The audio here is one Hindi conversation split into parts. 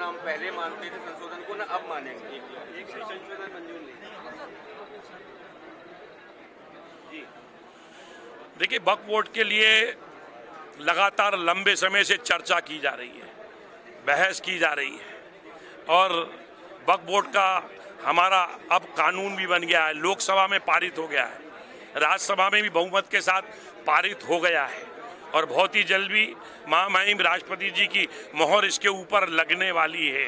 हम पहले मानते थे संशोधन को, ना अब मानेंगे। एक संशोधन मंजूर नहीं। जी देखिए, वक्फ बोर्ड के लिए लगातार लंबे समय से चर्चा की जा रही है, बहस की जा रही है और वक्फ बोर्ड का हमारा अब कानून भी बन गया है, लोकसभा में पारित हो गया है, राज्यसभा में भी बहुमत के साथ पारित हो गया है और बहुत ही जल्द भी महामहिम राष्ट्रपति जी की मोहर इसके ऊपर लगने वाली है।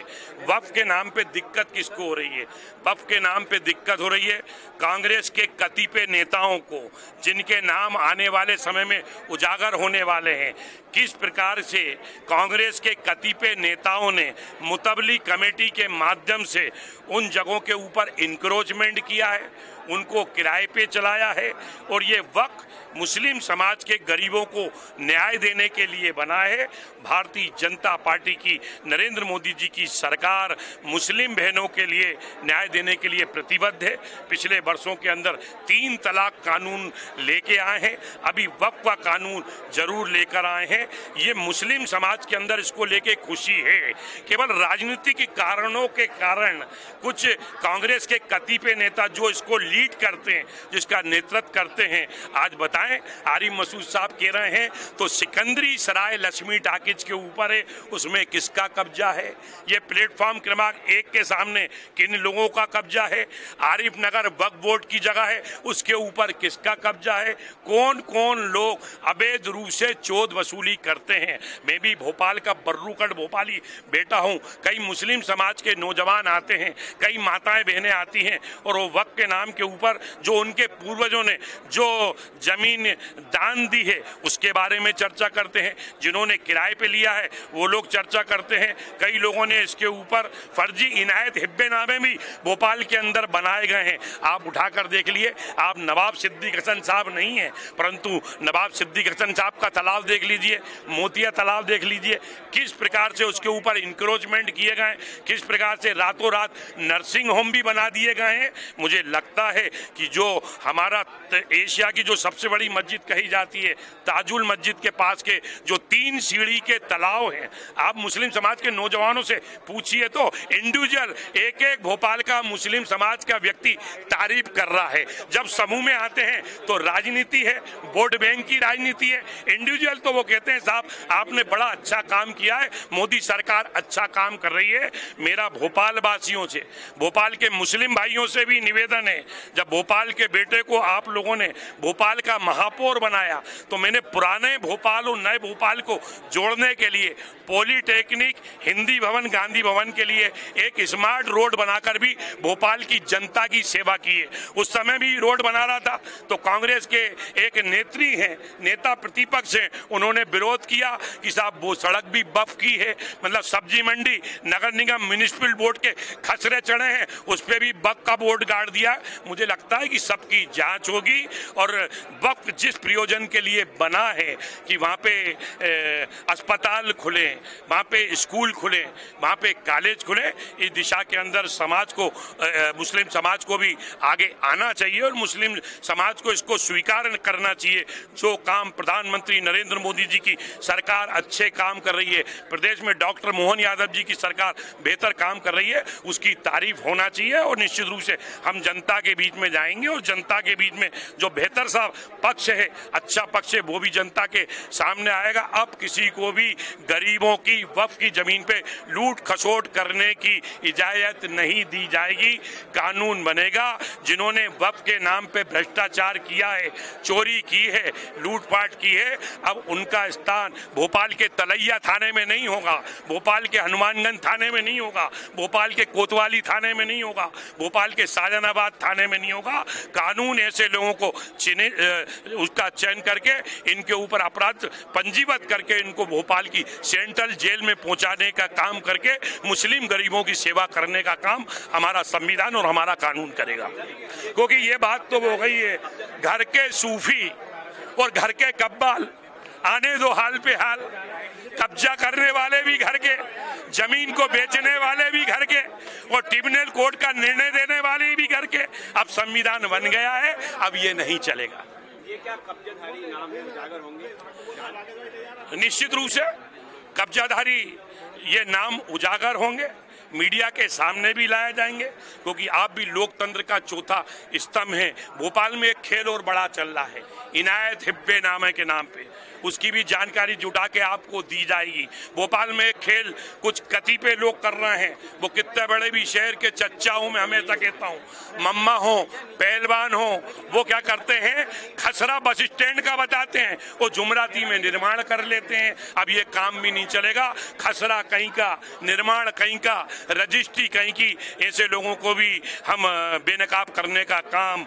वक्फ के नाम पे दिक्कत किसको हो रही है? वक्फ के नाम पे दिक्कत हो रही है कांग्रेस के कतिपय नेताओं को, जिनके नाम आने वाले समय में उजागर होने वाले हैं। किस प्रकार से कांग्रेस के कतिपय नेताओं ने मुतवली कमेटी के माध्यम से उन जगहों के ऊपर इंक्रोचमेंट किया है, उनको किराए पे चलाया है और ये वक्फ मुस्लिम समाज के गरीबों को न्याय देने के लिए बना है। भारतीय जनता पार्टी की नरेंद्र मोदी जी की सरकार मुस्लिम बहनों के लिए न्याय देने के लिए प्रतिबद्ध है। पिछले वर्षों के अंदर 3 तलाक कानून लेके आए हैं, अभी वक्फ का कानून जरूर लेकर आए हैं। ये मुस्लिम समाज के अंदर इसको लेके खुशी है। केवल राजनीतिक कारणों के कारण कुछ कांग्रेस के कतिपय नेता जो इसको लीड करते हैं, जिसका नेतृत्व करते हैं, आज बताएं आरिफ मसूद साहब कह रहे हैं तो सिकंदरी सराय लक्ष्मी टाकिज के ऊपर है, उसमें किसका कब्जा है? ये प्लेटफॉर्म क्रमांक 1 के सामने किन लोगों का कब्जा है? आरिफ नगर वक्फ बोर्ड की जगह है, उसके ऊपर किसका कब्जा है? कौन कौन लोग अवैध रूप से चोद वसूली करते हैं? मैं भी भोपाल का बर्रूकट भोपाली बेटा हूं। कई मुस्लिम समाज के नौजवान आते हैं, कई माताएं बहनें आती हैं और वो वक्फ के नाम के ऊपर जो उनके पूर्वजों ने जो जमीन दान दी है उसके बारे में चर्चा करते हैं। जिन्होंने किराए पे लिया है वो लोग चर्चा करते हैं। कई लोगों ने इसके ऊपर फर्जी इनायत हिब्बेनामे भी भोपाल के अंदर बनाए गए हैं। आप उठाकर देख लिए, आप नवाब सिद्दीक हसन साहब नहीं हैं, परंतु नवाब सिद्दीक हसन साहब का तालाब देख लीजिए, मोतिया तालाब देख लीजिए, किस प्रकार से उसके ऊपर इंक्रोचमेंट किए गए, किस प्रकार से रातों रात नर्सिंग होम भी बना दिए गए हैं। मुझे लगता है कि जो हमारा एशिया की जो सबसे बड़ी मस्जिद कही जाती है, ताजुल मस्जिद के पास के जो 3 सीढ़ी के तालाब हैं, आप मुस्लिम समाज के नौजवानों से पूछिए तो इंडिविजुअल एक एक भोपाल का मुस्लिम समाज का व्यक्ति तारीफ कर रहा है। जब समूह में आते हैं तो राजनीति है, वोट बैंक की राजनीति है। इंडिविजुअल तो वो कहते हैं साहब आपने बड़ा अच्छा काम किया है, मोदी सरकार अच्छा काम कर रही है। मेरा भोपाल वासियों से, भोपाल के मुस्लिम भाइयों से भी निवेदन है, जब भोपाल के बेटे को आप लोगों ने भोपाल का महापौर बनाया तो मैंने पुराने भोपाल और नए भोपाल को जोड़ने के लिए पॉलिटेक्निक, हिंदी भवन, गांधी भवन के लिए एक स्मार्ट रोड बनाकर भी भोपाल की जनता की सेवा की है। उस समय भी रोड बना रहा था तो कांग्रेस के एक नेत्री हैं, नेता प्रतिपक्ष हैं, उन्होंने विरोध किया कि साहब वो सड़क भी बफ की है, मतलब सब्जी मंडी नगर निगम म्युनिसिपल बोर्ड के खसरे चढ़े हैं, उस पर भी वक्फ का बोर्ड गाड़ दिया। मुझे लगता है कि सबकी जांच होगी और वक्फ जिस प्रयोजन के लिए बना है कि वहाँ पे अस्पताल खुले, वहाँ पे स्कूल खुले, वहाँ पे कॉलेज खुले, इस दिशा के अंदर समाज को, मुस्लिम समाज को भी आगे आना चाहिए और मुस्लिम समाज को इसको स्वीकार करना चाहिए। जो काम प्रधानमंत्री नरेंद्र मोदी जी की सरकार अच्छे काम कर रही है, प्रदेश में डॉक्टर मोहन यादव जी की सरकार बेहतर काम कर रही है, उसकी तारीफ होना चाहिए और निश्चित रूप से हम जनता के बीच में जाएंगे और जनता के बीच में जो बेहतर सा पक्ष है, अच्छा पक्ष है, वो भी जनता के सामने आएगा। अब किसी को भी गरीबों की वक्फ की जमीन पे लूट खसोट करने की इजाजत नहीं दी जाएगी। कानून बनेगा, जिन्होंने वक्फ के नाम पे भ्रष्टाचार किया है, चोरी की है, लूटपाट की है, अब उनका स्थान भोपाल के तलैया थाने में नहीं होगा, भोपाल के हनुमानगंज थाने में नहीं होगा, भोपाल के कोतवाली थाने में नहीं होगा, भोपाल के शाहजहानाबाद थाने में नहीं होगा। कानून ऐसे लोगों को उसका चयन करके इनके ऊपर अपराध पंजीबद्ध करके इनको भोपाल की सेंट्रल जेल में पहुंचाने का काम करके मुस्लिम गरीबों की सेवा करने का काम हमारा संविधान और हमारा कानून करेगा। क्योंकि ये बात तो हो गई है, घर के सूफी और घर के कब्बाल आने दो हाल पे हाल, कब्जा करने वाले भी घर के, जमीन को बेचने वाले भी घर के और ट्रिब्यूनल कोर्ट का निर्णय देने वाले भी घर के। अब संविधान बन गया है, अब ये नहीं चलेगा। ये क्या कब्जाधारी नाम है, उजागर होंगे? निश्चित रूप से कब्जाधारी ये नाम उजागर होंगे, मीडिया के सामने भी लाए जाएंगे, क्योंकि आप भी लोकतंत्र का चौथा स्तंभ है। भोपाल में एक खेल और बड़ा चल रहा है इनायत हिब्बे नामे के नाम पे, उसकी भी जानकारी जुटा के आपको दी जाएगी। भोपाल में एक खेल कुछ कतिपय लोग कर रहे हैं, वो कितने बड़े भी शहर के चच्चा हूं, मैं हमेशा कहता हूं, मम्मा हो, पहलवान हो, वो क्या करते हैं, खसरा बस स्टैंड का बताते हैं, वो जुमराती में निर्माण कर लेते हैं। अब ये काम भी नहीं चलेगा, खसरा कहीं का, निर्माण कहीं का, रजिस्ट्री कहीं की, ऐसे लोगों को भी हम बेनकाब करने का काम